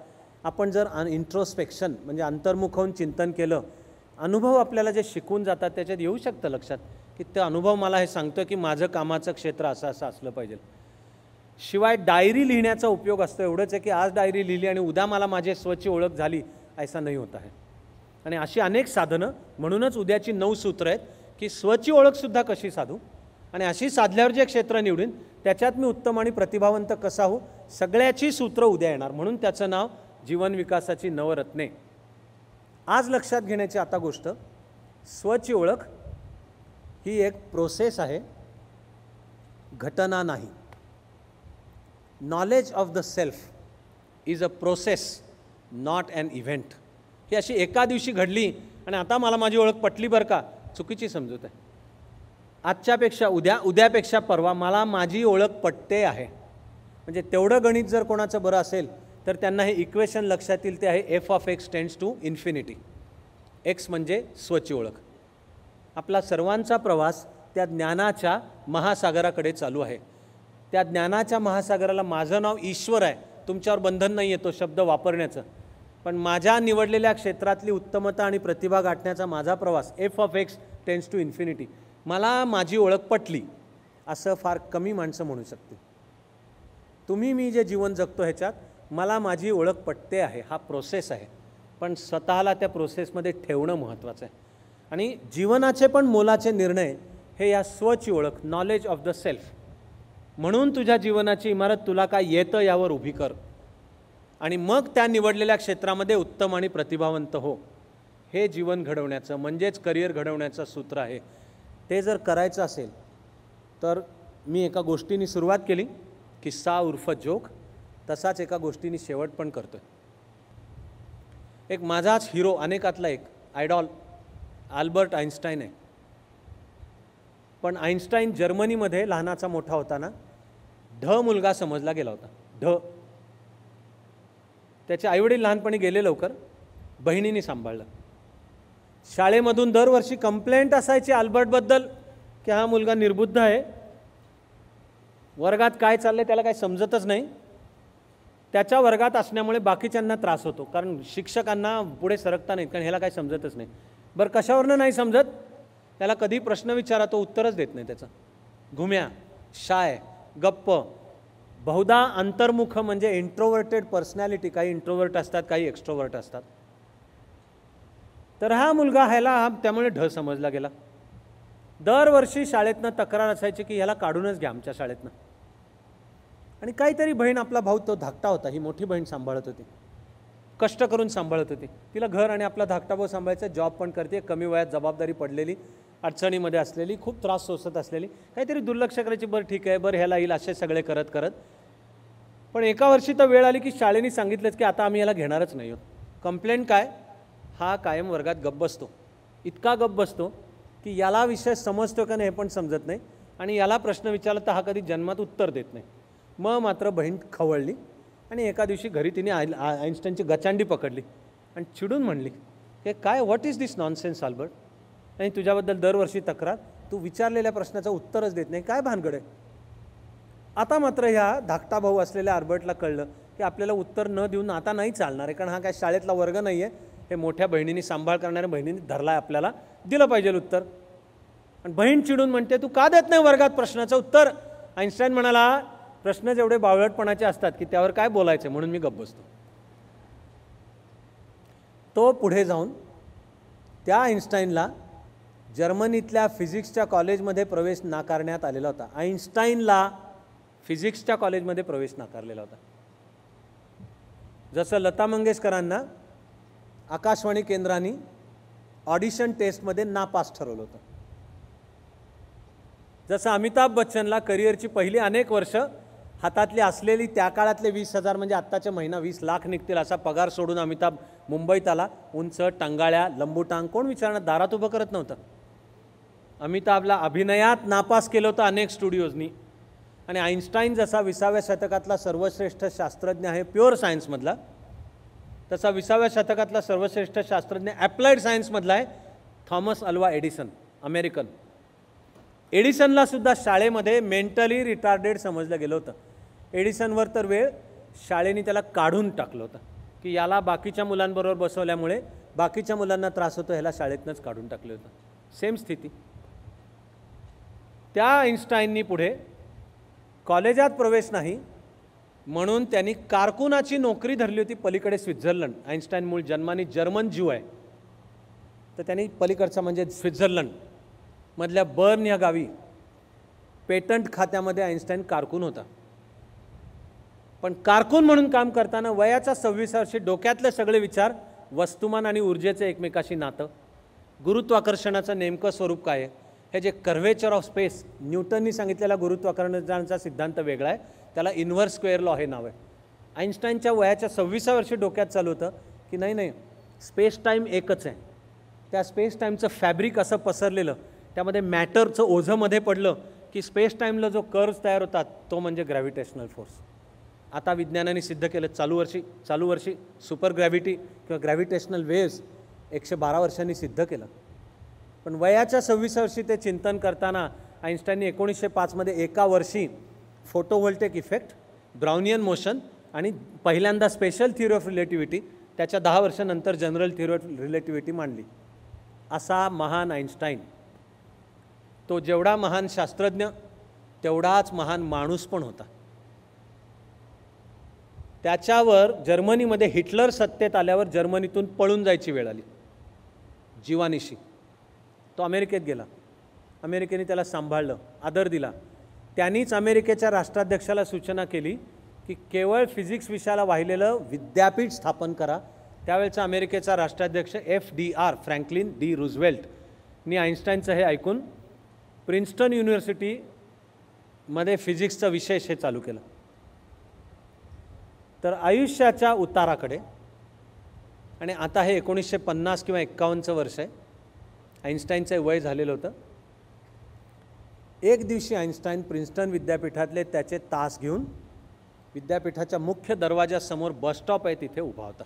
आपण जर इंट्रोस्पेक्शन म्हणजे अंतर्मुख होऊन चिंतन केलं, अनुभव आपल्याला जे शिकून जातात त्याच्यात येऊ शकतं लक्षात की ते अनुभव मला हे सांगतो की माझं कामाचं क्षेत्र असं असं असलं पाहिजे. शिवाय डायरी लिहिण्याचा उपयोग असतो. एवढंच आहे की आज डायरी लिहिली आणि उद्या मला माझी स्वची ओळख झाली, ऐसा नाही होत आहे. आणि अशी अनेक साधनं, म्हणूनच उद्याची 9 सूत्र आहेत की स्वची ओळखसुद्धा कशी साधू आणि अशी साधल्यावर जे क्षेत्र निवडीन त्याच्यात मी उत्तम आणि प्रतिभावंत कसा हो, सगळ्याची सूत्र उद्या येणार. म्हणून त्याचं नाव जीवन विकासाची नवरत्ने. आज लक्षात घेण्याची आता गोष्ट, स्वची ओळख ही एक प्रोसेस आहे, घटना नाही. Knowledge of the self is a process, not an event. ही अशी एका दिवशी घडली आणि आता मला माझी ओळख पटली बरं का, चुकीची समजूत आहे. आजच्यापेक्षा उद्या, उद्यापेक्षा परवा मला माझी ओळख पटते आहे. म्हणजे तेवढं गणित जर कोणाचं बरं असेल तर त्यांना हे इक्वेशन लक्षात येईल. ते आहे f(x) tends to infinity. X म्हणजे स्वची ओळख. आपला सर्वांचा प्रवास त्या ज्ञानाच्या महासागराकडे चालू आहे. त्या ज्ञानाच्या महासागराला माझं नाव ईश्वर आहे. तुमच्यावर बंधन नाही आहे तो शब्द वापरण्याचं, पण माझ्या निवडलेल्या क्षेत्रातली उत्तमता आणि प्रतिभा गाठण्याचा माझा प्रवास f(x) टेंड्स टू इन्फिनिटी. मला माझी ओळख पटली असं फार कमी माणसं म्हणू शकतील. तुम्ही मी जे जीवन जगतो ह्याच्यात मला माझी ओळख पटते आहे, हा प्रोसेस आहे. पण स्वतःला त्या प्रोसेसमध्ये ठेवणं महत्त्वाचं आहे. आणि जीवनाचे पण मोलाचे निर्णय हे या स्वची ओळख, नॉलेज ऑफ द सेल्फ. म्हणून तुझ्या जीवनाची इमारत तुला काय येतं यावर उभी कर आणि मग त्या निवडलेल्या क्षेत्रामध्ये उत्तम आणि प्रतिभावंत हो. हे जीवन घडवण्याचं म्हणजेच करिअर घडवण्याचं सूत्र आहे. ते जर करायचं असेल तर मी एका गोष्टीने सुरुवात केली, किस्सा उर्फ जोक, तसाच एका गोष्टीने शेवट पण करतो. एक माझाच हिरो, अनेकातला एक आयडॉल अल्बर्ट आइन्स्टाईन आहे. पण आइन्स्टाईन जर्मनीमध्ये लहानाचा मोठा होताना मुलगा समजला गेला होता. त्याचे आईवडील लहानपणी गेले लवकर, बहिणीने सांभाळलं. शाळेमधून दरवर्षी कंप्लेंट असायची अल्बर्टबद्दल की हा मुलगा निर्बुद्ध आहे, वर्गात काय चाललंय त्याला काही समजतच नाही. त्याच्या वर्गात असण्यामुळे बाकीच्यांना त्रास होतो, कारण शिक्षकांना पुढे सरकता नाहीत, कारण ह्याला काही समजतच नाही. बरं कशावरनं नाही समजत, त्याला कधी प्रश्न विचारा तो उत्तरच देत नाही. त्याचं घुम्या, शाय, गप्प, बहुधा अंतर्मुख म्हणजे इंट्रोवर्टेड पर्सनॅलिटी. काही इंट्रोवर्ट असतात, काही एक्स्ट्रोवर्ट असतात. तर हा मुलगा ह्याला त्यामुळे समजला गेला. दरवर्षी शाळेतनं तक्रार असायची की ह्याला काढूनच घ्या आमच्या शाळेतनं. आणि काहीतरी बहीण, आपला भाऊ तो धाकटा होता, ही मोठी बहीण सांभाळत होती, कष्ट करून सांभाळत होती. तिला घर आणि आपला धाकटा भाऊ सांभाळायचा, जॉब पण करते, कमी वयात जबाबदारी पडलेली, अडचणीमध्ये असलेली, खूप त्रास सोसत असलेली, काहीतरी दुर्लक्ष करायची, बरं ठीक आहे, बरं ह्याला येईल, असे सगळे करत करत. पण एका वर्षी तर वेळ आली की शाळेने सांगितलंच की आता आम्ही याला घेणारच नाही आहोत. कंप्लेंट काय, हा कायम वर्गात गप्प बसतो. इतका गप्प बसतो की याला विषय समजतो का नाही हे पण समजत नाही, आणि याला प्रश्न विचारला तर हा कधी जन्मात उत्तर देत नाही. मग मात्र बहीण खवळली आणि एका दिवशी घरी तिने आइन्स्टाईनची गचांडी पकडली आणि चिडून म्हणली की काय, what is this nonsense Albert, आणि तुझ्याबद्दल दरवर्षी तक्रार, तू विचारलेल्या प्रश्नाचं उत्तरच देत नाही, काय भानगड आहे. आता मात्र ह्या धाकटा भाऊ असलेल्या अल्बर्टला कळलं की आपल्याला उत्तर न देऊन आता नाही चालणार आहे, कारण हा काय शाळेतला वर्ग नाही आहे, हे मोठ्या बहिणीने सांभाळ करणाऱ्या बहिणीने धरला आहे, आपल्याला दिलं पाहिजे उत्तर. आणि बहीण चिडून म्हणते तू का देत नाही वर्गात प्रश्नाचं उत्तर. आइन्स्टाईन म्हणाला प्रश्न जेवढे बावळटपणाचे असतात की त्यावर काय बोलायचं, म्हणून मी गप्प बसतो. तो पुढे जाऊन त्या आइन्स्टाईनला जर्मनीतल्या फिजिक्सच्या कॉलेजमध्ये प्रवेश नाकारण्यात आलेला होता. आइन्स्टाईनला फिजिक्सच्या कॉलेजमध्ये प्रवेश नाकारलेला होता. जसं लता मंगेशकरांना आकाशवाणी केंद्राने ऑडिशन टेस्टमध्ये नापास ठरवलं होतं, जसं अमिताभ बच्चनला करिअरची पहिली अनेक वर्ष हातातली असलेली त्या काळातले 20,000 म्हणजे आत्ताच्या महिना 20 लाख निघतील असा पगार सोडून अमिताभ मुंबईत आला. उंच, टांगाळ्या, लंबूटांग, कोण विचारणार, दारात उभं करत नव्हतं. अमिताभला अभिनयात नापास केलं होतं अनेक स्टुडिओजनी. आणि आईन्स्टाईन जसा 20व्या शतकातला सर्वश्रेष्ठ शास्त्रज्ञ आहे प्युअर सायन्समधला, तसा 20व्या शतकातला सर्वश्रेष्ठ शास्त्रज्ञ ॲप्लाइड सायन्समधला आहे थॉमस अल्वा एडिसन, अमेरिकन. एडिसनला सुद्धा शाळेमध्ये मेंटली रिटार्डेड समजलं गेलं होतं. एडिसनवर तर वेळ शाळेने त्याला काढून टाकलं होतं की याला बाकीच्या मुलांबरोबर बसवल्यामुळे बाकीच्या मुलांना त्रास होतो, ह्याला शाळेतनंच काढून टाकलं होतं. सेम स्थिती. त्या आईन्स्टाईननी पुढे कॉलेजात प्रवेश नाही म्हणून त्यांनी कारकुनाची नोकरी धरली होती पलीकडे स्वित्झर्लंड. आईन्स्टाईन मूळ जन्माने जर्मन ज्यू आहे, तर त्यांनी पलीकडचा म्हणजे स्वित्झर्लंड मधल्या बर्न या गावी पेटंट खात्यामध्ये आईन्स्टाईन कारकून होता. पण कारकून म्हणून काम करताना वयाच्या 26 वर्षी डोक्यातले सगळे विचार वस्तुमान आणि ऊर्जेचं एकमेकाशी नातं, गुरुत्वाकर्षणाचं नेमकं स्वरूप काय आहे, हे जे कर्व्हेचर ऑफ स्पेस, न्यूटननी सांगितलेला गुरुत्वाकर्षणाचा सिद्धांत वेगळा आहे, त्याला इन्व्हर्स स्क्वेअर लॉ हे नाव आहे. आईन्स्टाईनच्या वयाच्या 26व्या वर्षी डोक्यात चालू होतं की नाही स्पेस टाईम एकच आहे. त्या स्पेस टाईमचं फॅब्रिक असं पसरलेलं, त्यामध्ये मॅटरचं ओझं मध्ये पडलं की स्पेस टाईमला जो कर्व्स तयार होतात तो म्हणजे ग्रॅव्हिटेशनल फोर्स. आता विज्ञानाने सिद्ध केलं चालू वर्षी सुपर ग्रॅव्हिटी किंवा ग्रॅव्हिटेशनल वेव्स 112 वर्षांनी सिद्ध केलं. पण वयाच्या 26 वर्षी ते चिंतन करताना आईन्स्टाईनने 1905 मध्ये एका वर्षी फोटोव्होल्टेक इफेक्ट, ब्राउनियन मोशन आणि पहिल्यांदा स्पेशल थिअरी ऑफ रिलेटिव्हिटी, त्याच्या 10 वर्षांनंतर जनरल थिअरी ऑफ रिलेटिव्हिटी मांडली. असा महान आईन्स्टाईन, तो जेवढा महान शास्त्रज्ञ तेवढाच महान माणूस पण होता. त्याच्यावर जर्मनीमध्ये हिटलर सत्तेत आल्यावर जर्मनीतून पळून जायची वेळ आली जीवानिशी. तो अमेरिकेत गेला. अमेरिकेने त्याला सांभाळलं, आदर दिला. त्यांनीच अमेरिकेच्या राष्ट्राध्यक्षाला सूचना केली की केवळ फिजिक्स विषयाला वाहिलेलं विद्यापीठ स्थापन करा. त्यावेळचा अमेरिकेचा राष्ट्राध्यक्ष FDR फ्रँकलिन डी रूझवेल्टनी आईन्स्टाईनचं हे ऐकून प्रिन्स्टन युनिव्हर्सिटीमध्ये फिजिक्सचं विशेष हे चालू केलं. तर आयुष्याच्या उताराकडे, आणि आता हे 1950 किंवा 51चं वर्ष आहे, आईन्स्टाईनचं वय झालेलं होतं. एक दिवशी आईन्स्टाईन प्रिन्स्टन विद्यापीठातले त्याचे तास घेऊन विद्यापीठाच्या मुख्य दरवाजासमोर बसस्टॉप आहे तिथे उभा होता.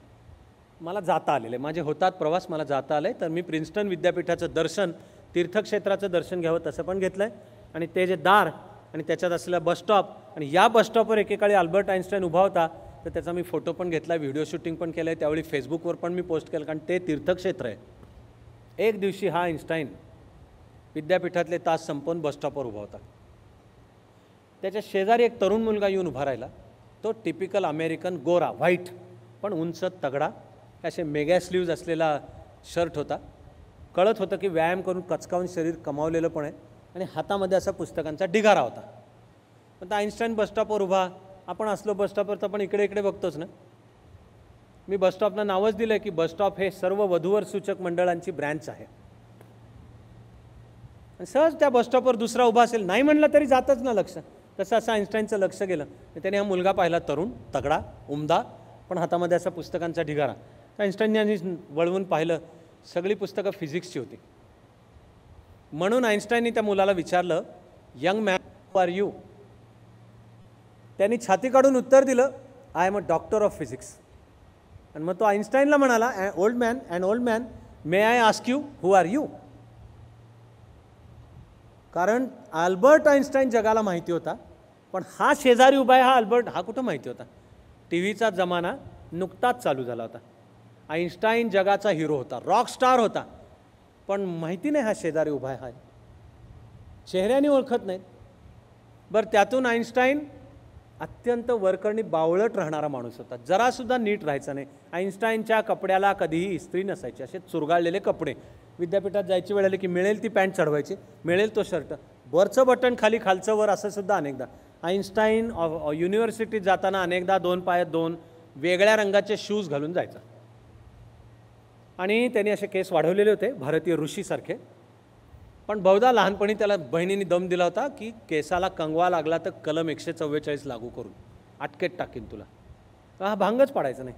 मला जाता आलेले, माझे होतात प्रवास, मला जाता आले, तर मी प्रिन्स्टन विद्यापीठाचं दर्शन, तीर्थक्षेत्राचं दर्शन घ्यावं तसं पण घेतलं आहे. आणि ते जे दार आणि त्याच्यात असलेला बसस्टॉप, आणि या बसस्टॉपवर एकेकाळी अल्बर्ट आईन्स्टाईन उभा होता, तर त्याचा मी फोटो पण घेतला, व्हिडिओ शूटिंग पण केलं आहे. त्यावेळी फेसबुकवर पण मी पोस्ट केलं, कारण ते तीर्थक्षेत्र आहे. एक दिवशी हा आईन्स्टाईन विद्यापीठातले तास संपवून बसस्टॉपवर उभा होता. त्याच्या शेजारी एक तरुण मुलगा येऊन उभा राहिला. तो टिपिकल अमेरिकन गोरा, व्हाईट पण उंच, तगडा, असे मेगा स्लीव्ज असलेला शर्ट होता. कळत होतं की व्यायाम करून कचकावून शरीर कमावलेलं पण आहे. आणि हातामध्ये असा पुस्तकांचा ढिगारा होता. पण आईन्स्टाईन बसस्टॉपवर उभा, आपण असलो बसस्टॉपवर तर आपण इकडे इकडे बघतोच ना. मी बसस्टॉपला नावच दिलं आहे की बसस्टॉप हे सर्व वधूवर सूचक मंडळांची ब्रँच आहे. सहज त्या बसस्टॉपवर दुसरा उभा असेल, नाही म्हणलं तरी जातच ना लक्ष. तसं असं आईन्स्टाईनचं लक्ष गेलं. त्याने हा मुलगा पाहिला, तरुण, तगडा, उमदा, पण हातामध्ये असा पुस्तकांचा ढिगारा. आईन्स्टाईनने वळवून पाहिलं, सगळी पुस्तकं फिजिक्सची होती. म्हणून आईन्स्टाईनने त्या मुलाला विचारलं, young man, who are you? त्यांनी छाती काढून उत्तर दिलं, I am a doctor of physics. आणि मग तो आईन्स्टाईनला म्हणाला, old man, may I ask you who are you? कारण अल्बर्ट आईन्स्टाईन जगाला माहिती होता, पण हा शेजारी उभा आहे हा अल्बर्ट, हा कुठं माहिती होता? टीव्हीचा जमाना नुकताच चालू झाला होता. आईन्स्टाईन जगाचा हिरो होता, रॉक स्टार होता, पण माहिती नाही हा शेजारी उभा आहे. हा चेहऱ्याने ओळखत नाहीत. बरं, त्यातून आईन्स्टाईन अत्यंत वरकरणी बावळट राहणारा माणूस होता, जरासुद्धा नीट राहायचा नाही. आईन्स्टाईनच्या कपड्याला कधीही इस्त्री नसायची, असे चुरगाळलेले कपडे. विद्यापीठात जायची वेळ आली की मिळेल ती पॅन्ट चढवायची, मिळेल तो शर्ट, वरचं बटन खाली, खालचं वर, असं सुद्धा अनेकदा. आईन्स्टाईन युनिव्हर्सिटीत जाताना अनेकदा 2 पायात 2 वेगळ्या रंगाचे शूज घालून जायचा. आणि त्यांनी असे केस वाढवलेले होते भारतीय ऋषीसारखे. पण बहुधा लहानपणी त्याला बहिणीने दम दिला होता की केसाला कंगवा लागला तर कलम 144 लागू करून अटकेत टाकीन तुला. हा भांगच पाडायचा नाही.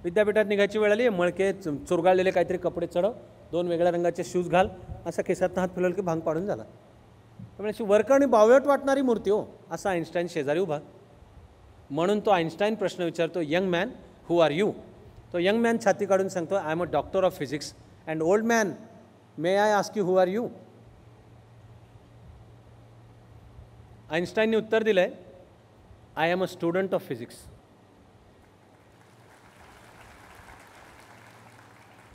विद्यापीठात निघायची वेळ आली, मळके चुरगाळलेले काहीतरी कपडे चढव, 2 वेगळ्या रंगाचे शूज घाल, असा केसात हात फिरवला की भांग पाडून झाला. त्यामुळे अशी वरकरणी बावळट वाटणारी मूर्ती हो, असा आईन्स्टाईन शेजारी उभा. म्हणून तो आईन्स्टाईन प्रश्न विचारतो, young man who are you. तो यंग मॅन छाती काढून सांगतो, I am a doctor of physics. And old man, may I ask you who are you. आईन्स्टाईनने उत्तर दिलं आहे, I am a student of physics.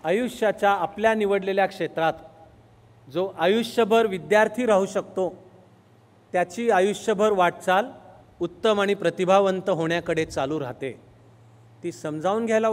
आयुष्याच्या आपल्या निवडलेल्या क्षेत्रात जो आयुष्यभर विद्यार्थी राहू शकतो, त्याची आयुष्यभर वाटचाल उत्तम आणि प्रतिभावंत होण्याकडे चालू राहते. ती समजावून घ्यायला